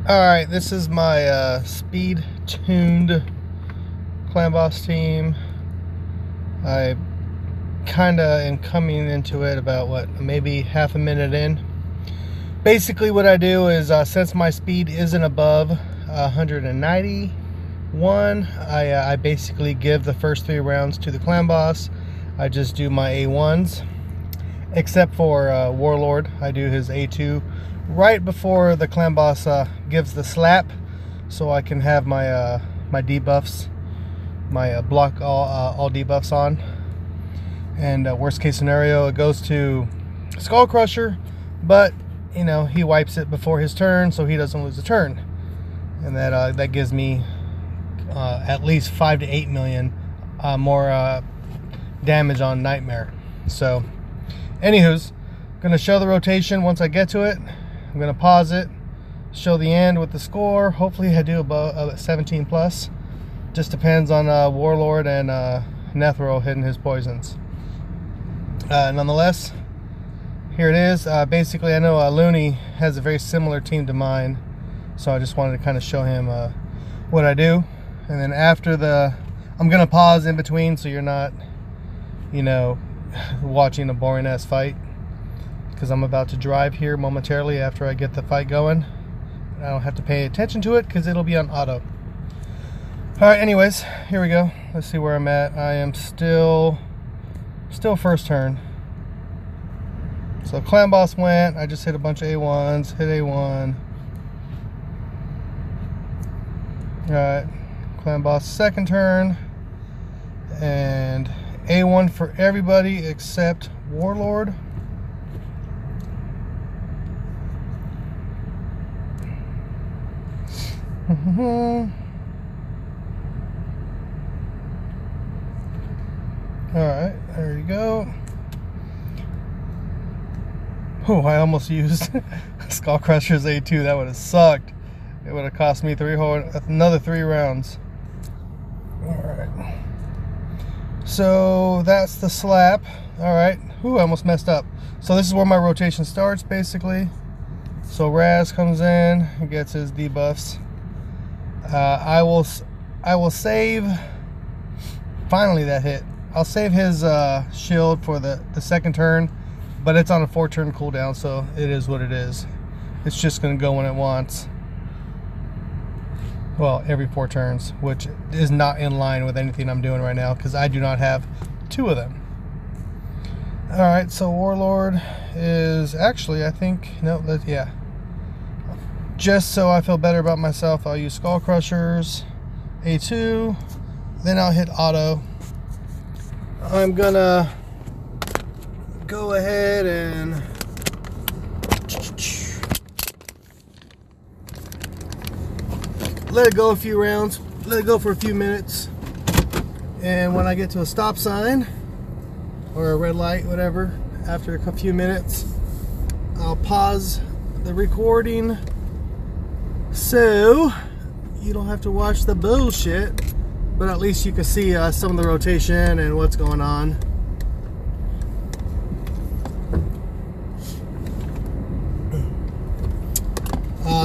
Alright, this is my speed tuned Clan Boss team. I kinda am coming into it about maybe half a minute in. Basically what I do is since my speed isn't above 191, I basically give the first 3 rounds to the Clan Boss. I just do my A1s, except for Warlord. I do his A2 right before the Clan Boss gives the slap, so I can have my my debuffs, my block all debuffs on. And worst case scenario, it goes to Skull Crusher, but you know, he wipes it before his turn, so he doesn't lose a turn, and that gives me at least 5 to 8 million more damage on Nightmare. So anywho's, gonna show the rotation once I get to it. I'm gonna pause it, show the end with the score. Hopefully I do above 17 plus. Just depends on Warlord and Nethro hitting his poisons. Nonetheless, here it is. Basically, I know Looney has a very similar team to mine, so I just wanted to kind of show him what I do. And then after I'm gonna pause in between, so you're not, you know, watching a boring ass fight, because I'm about to drive here momentarily after I get the fight going. I don't have to pay attention to it because it'll be on auto. Alright, anyways, here we go. Let's see where I'm at. I am still first turn. So Clan Boss went, I just hit a bunch of A1s, hit A1. Alright, Clan Boss second turn, and A1 for everybody except Warlord. Alright, there you go. Oh, I almost used Skull Crusher's A2. That would have sucked. It would have cost me another 3 rounds. Alright. So that's the slap. Alright. Ooh, I almost messed up. So this is where my rotation starts, basically. So Raz comes in and gets his debuffs. I will save, finally that hit. I'll save his shield for the second turn, but it's on a 4-turn cooldown, so it is what it is. It's just gonna go when it wants. Well, every 4 turns, which is not in line with anything I'm doing right now, because I do not have 2 of them. Alright, so Warlord is actually, I think, no, yeah. Just so I feel better about myself, I'll use Skull Crushers, A2, then I'll hit auto. I'm gonna go ahead and let it go a few rounds, let it go for a few minutes, and when I get to a stop sign or a red light, whatever, after a few minutes, I'll pause the recording so you don't have to watch the bullshit, but at least you can see some of the rotation and what's going on.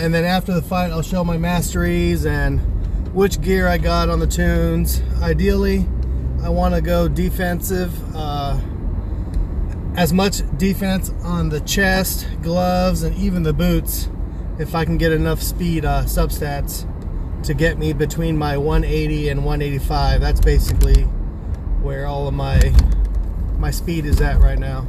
And then after the fight, I'll show my masteries and which gear I got on the tunes. Ideally, I want to go defensive. As much defense on the chest, gloves, and even the boots, if I can get enough speed substats to get me between my 180 and 185. That's basically where all of my speed is at right now.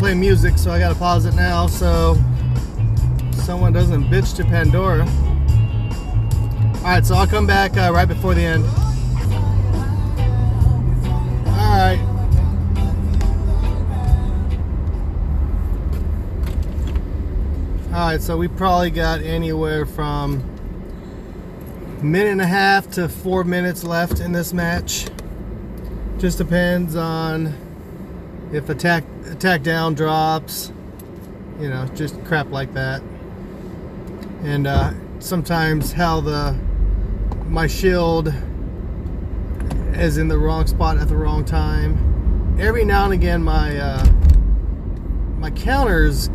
play music, so I gotta pause it now so someone doesn't bitch to Pandora. Alright, so I'll come back right before the end. Alright. Alright, so we probably got anywhere from a minute and a half to 4 minutes left in this match. Just depends on if attack down drops, you know, just crap like that. And sometimes how my shield is in the wrong spot at the wrong time. Every now and again my counters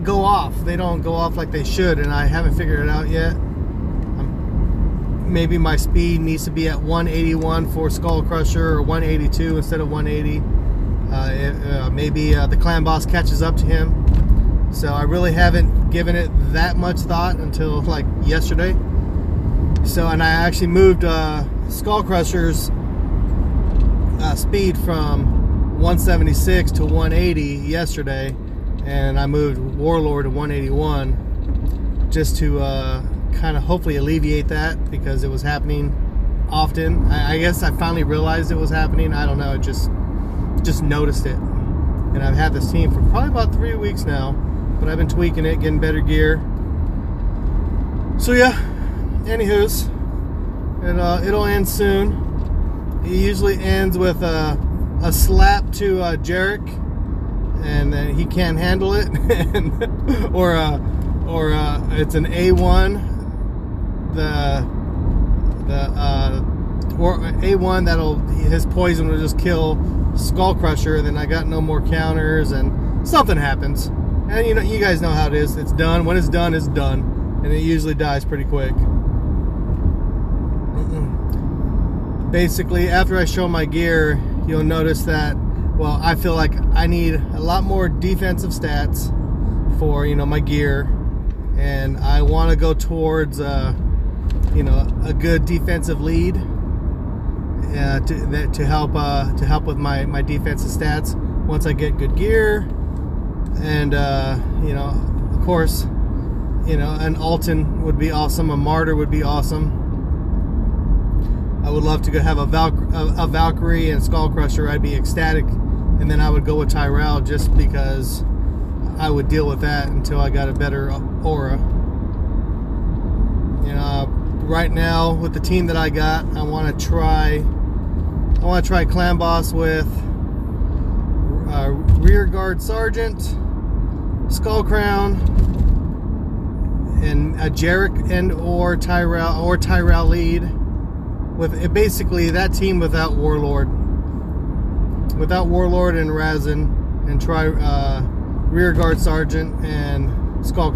go off. They don't go off like they should, and I haven't figured it out yet. Maybe my speed needs to be at 181 for Skull Crusher, or 182 instead of 180. Maybe the clan boss catches up to him. So I really haven't given it that much thought until like yesterday. So, and I actually moved Skull Crusher's speed from 176 to 180 yesterday, and I moved Warlord to 181 just to kind of hopefully alleviate that, because it was happening often. I guess I finally realized it was happening. I don't know, it just noticed it. And I've had this team for probably about 3 weeks now, but I've been tweaking it, getting better gear. So yeah, anywho's, it'll end soon. It usually ends with a slap to Jarek, and then he can't handle it, or it's an A1, or A1 his poison will just kill Skull Crusher, and then I got no more counters, and something happens. And you know, you guys know how it is. It's done. When it's done, it's done, and it usually dies pretty quick. Basically, after I show my gear, you'll notice that, well, I feel like I need a lot more defensive stats for, you know, my gear, and I want to go towards you know, a good defensive lead to help with my defensive stats once I get good gear. And you know, of course, you know, an Alton would be awesome, a Martyr would be awesome. I would love to go have a Valkyrie and Skull Crusher. I'd be ecstatic, and then I would go with Tyrell just because I would deal with that until I got a better aura. You know, right now with the team that I got, I want to try Clan Boss with Rear Guard Sergeant, Skull Crown, and a Jarek and or Tyrell lead, with basically that team without Warlord and Razin, and try Rear Guard Sergeant and Skull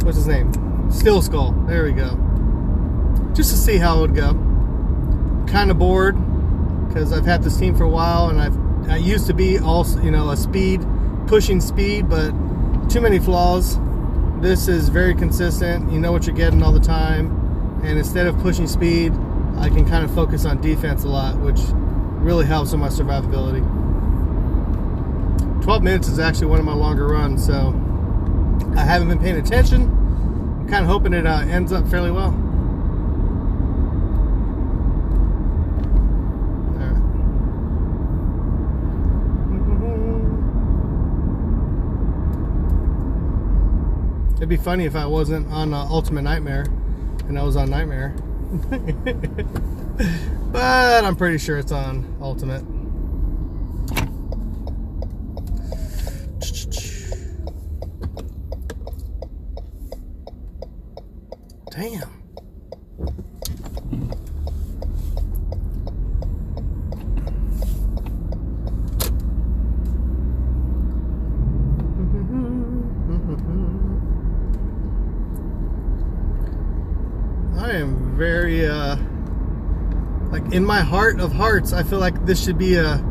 what's his name? Steel Skull. There we go. Just to see how it would go. Kind of bored because I've had this team for a while, and I used to be also, you know, pushing speed, but too many flaws. This is very consistent. You know what you're getting all the time, and instead of pushing speed, I can kind of focus on defense a lot, which really helps with my survivability. 12 minutes is actually one of my longer runs, so I haven't been paying attention. I'm kind of hoping it ends up fairly well. It'd be funny if I wasn't on Ultimate Nightmare and I was on Nightmare. But I'm pretty sure it's on Ultimate. Damn. I am very, like, in my heart of hearts, I feel like this should be a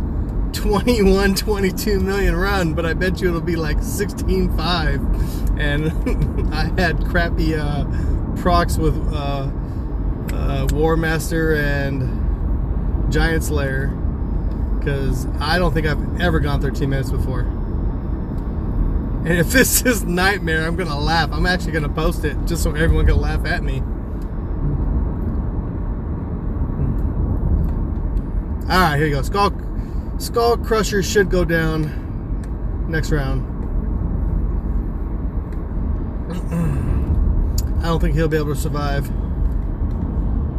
21, 22 million run, but I bet you it'll be like 16.5. And I had crappy procs with War Master and Giant Slayer. because I don't think I've ever gone 13 minutes before. And if this is Nightmare, I'm gonna laugh. I'm actually gonna post it just so everyone can laugh at me. Alright, here you go. Skull Crusher should go down next round. I don't think he'll be able to survive.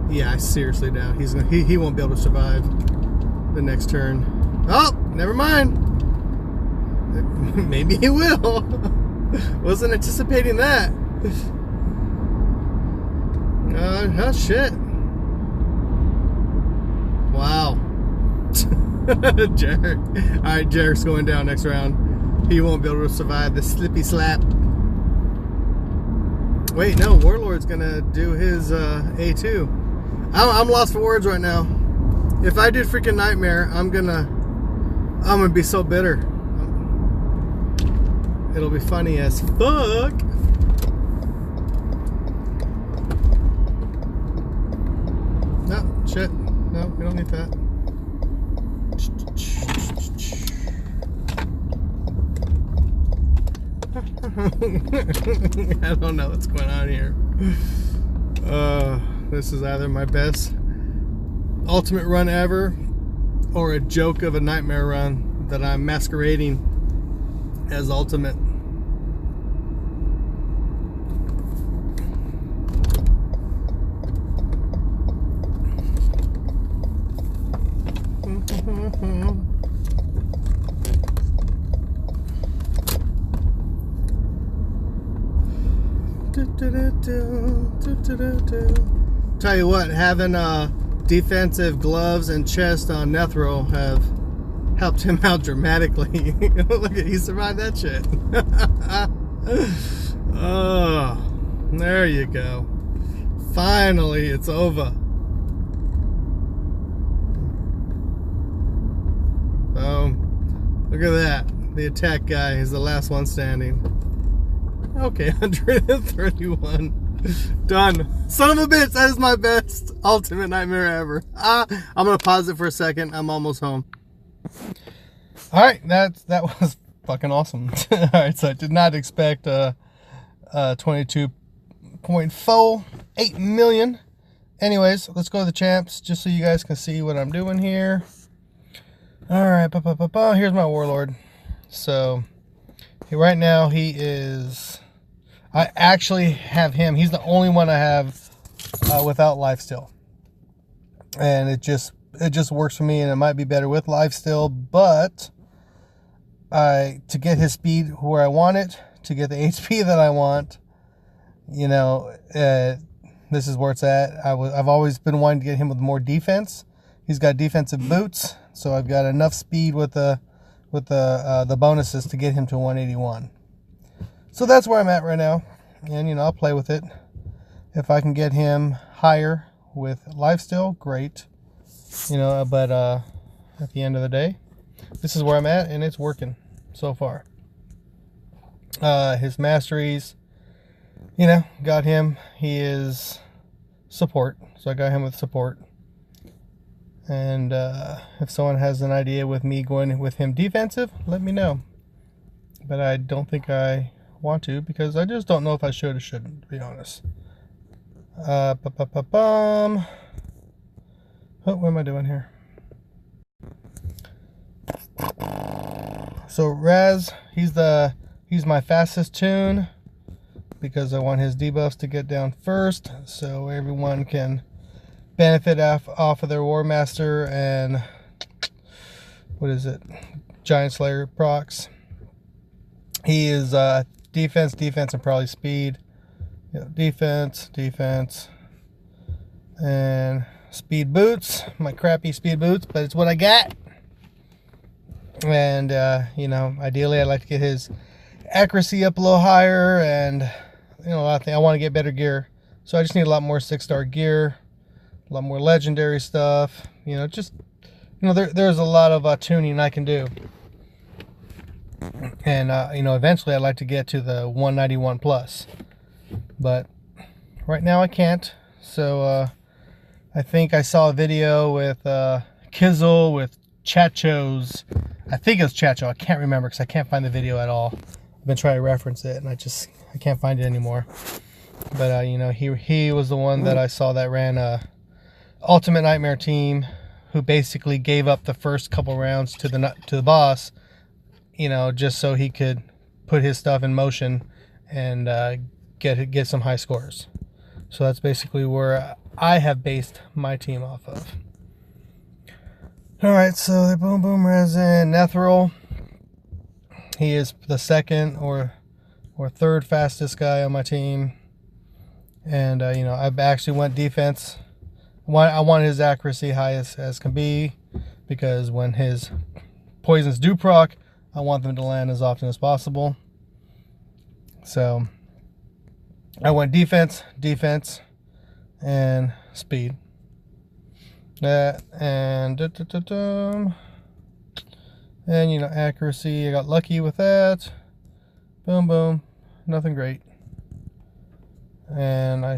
Yeah, I seriously doubt he won't be able to survive the next turn. Oh, never mind. Maybe he will. Wasn't anticipating that. Oh shit. Wow. Jarek. Alright, Jarek's going down next round. He won't be able to survive the slippy slap. Wait, no, Warlord's gonna do his A2. I'm lost for words right now. If I did freaking Nightmare, I'm gonna be so bitter. It'll be funny as fuck. No, shit. No, we don't need that. I don't know what's going on here. This is either my best ultimate run ever or a joke of a Nightmare run that I'm masquerading as ultimate. Tell you what, having defensive gloves and chest on Nethro have helped him out dramatically. Look at, he survived that shit. Oh, there you go. Finally, it's over. Boom. Look at that. The attack guy is the last one standing. Okay, 131. Done. Son of a bitch, that is my best ultimate Nightmare ever. I'm gonna pause it for a second. I'm almost home. Alright, that was fucking awesome. Alright, so I did not expect 22.48 million. Anyways, let's go to the champs just so you guys can see what I'm doing here. Alright, here's my Warlord. So right now he is, I actually have him. He's the only one I have without lifesteal, and it just works for me. And it might be better with lifesteal, but to get his speed where I want it, to get the HP that I want, you know, this is where it's at. I've always been wanting to get him with more defense. He's got defensive boots, so I've got enough speed with the bonuses to get him to 181. So that's where I'm at right now, and you know, I'll play with it. If I can get him higher with lifesteal, great. You know, but at the end of the day, this is where I'm at, and it's working so far. His masteries, you know, got him. He is support, so I got him with support. And if someone has an idea with me going with him defensive, let me know. But I don't think I want to, because I just don't know if I should or shouldn't, to be honest. Oh, what am I doing here? So Raz, he's my fastest tune, because I want his debuffs to get down first, so everyone can benefit off of their War Master and what is it, Giant Slayer procs. He is defense, and probably speed. You know, defense, and speed boots. My crappy speed boots, but it's what I got. And you know, ideally I'd like to get his accuracy up a little higher, and you know, I want to get better gear. So I just need a lot more 6-star gear, a lot more legendary stuff. You know, just, you know, there's a lot of tuning I can do. And you know, eventually I'd like to get to the 191 plus, but right now I can't. So I think I saw a video with kisell with Chacho's, I think it was Chacho, I can't remember because I can't find the video at all. I've been trying to reference it and I can't find it anymore. But you know, he was the one that I saw that ran Ultimate Nightmare Team, who basically gave up the first couple rounds to the boss, you know, just so he could put his stuff in motion and get some high scores. So that's basically where I have based my team off of. Alright, so the Boom Boom Resin Nethril. He is the second or third fastest guy on my team. And you know, I actually went defense. I want his accuracy high as can be, because when his poisons do proc, I want them to land as often as possible. So I went defense, and speed. That and you know, accuracy. I got lucky with that. Boom, boom. Nothing great. And I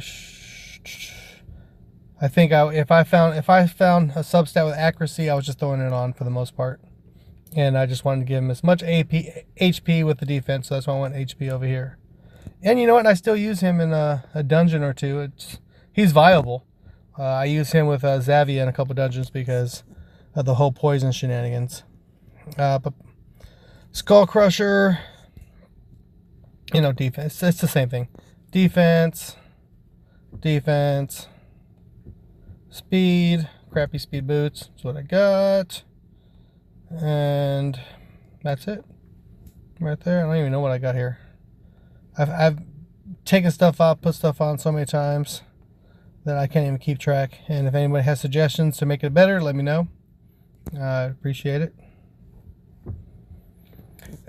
think if I found a substat with accuracy, I was just throwing it on for the most part. And I just wanted to give him as much HP with the defense, so that's why I went HP over here. And you know what? I still use him in a dungeon or two. He's viable. I use him with Zavia in a couple dungeons because of the whole poison shenanigans. But Skull Crusher, you know, defense. It's the same thing. Defense, speed, crappy speed boots. That's what I got. And that's it. Right there. I don't even know what I got here. I've taken stuff off, put stuff on so many times that I can't even keep track. And if anybody has suggestions to make it better, let me know. I appreciate it.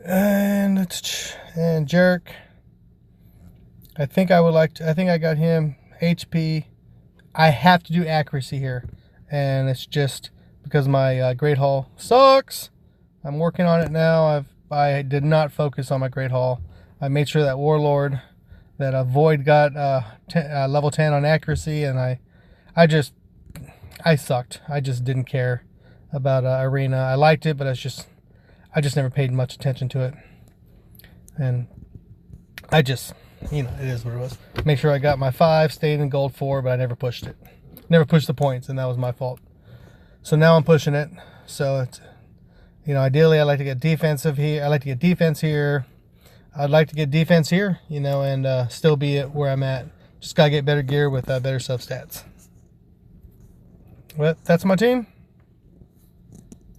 And Jarek, I think I got him HP. I have to do accuracy here, and it's just because my Great Hall sucks. I'm working on it now. I did not focus on my Great Hall. I made sure that Warlord, that Void got level 10 on accuracy, and I sucked. I just didn't care about Arena. I liked it, but I just never paid much attention to it. And you know, it is what it was. Make sure I got my 5, stayed in gold 4, but I never pushed it. Never pushed the points, and that was my fault. So now I'm pushing it. So it's, you know, ideally I like to get defensive here. I like to get defense here. I'd like to get defense here, you know, and still be at where I'm at. Just gotta get better gear with better substats. Well, that's my team.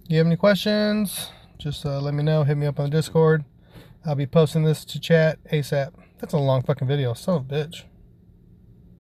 You have any questions? Just let me know. Hit me up on Discord. I'll be posting this to chat ASAP. That's a long fucking video. Son of a bitch.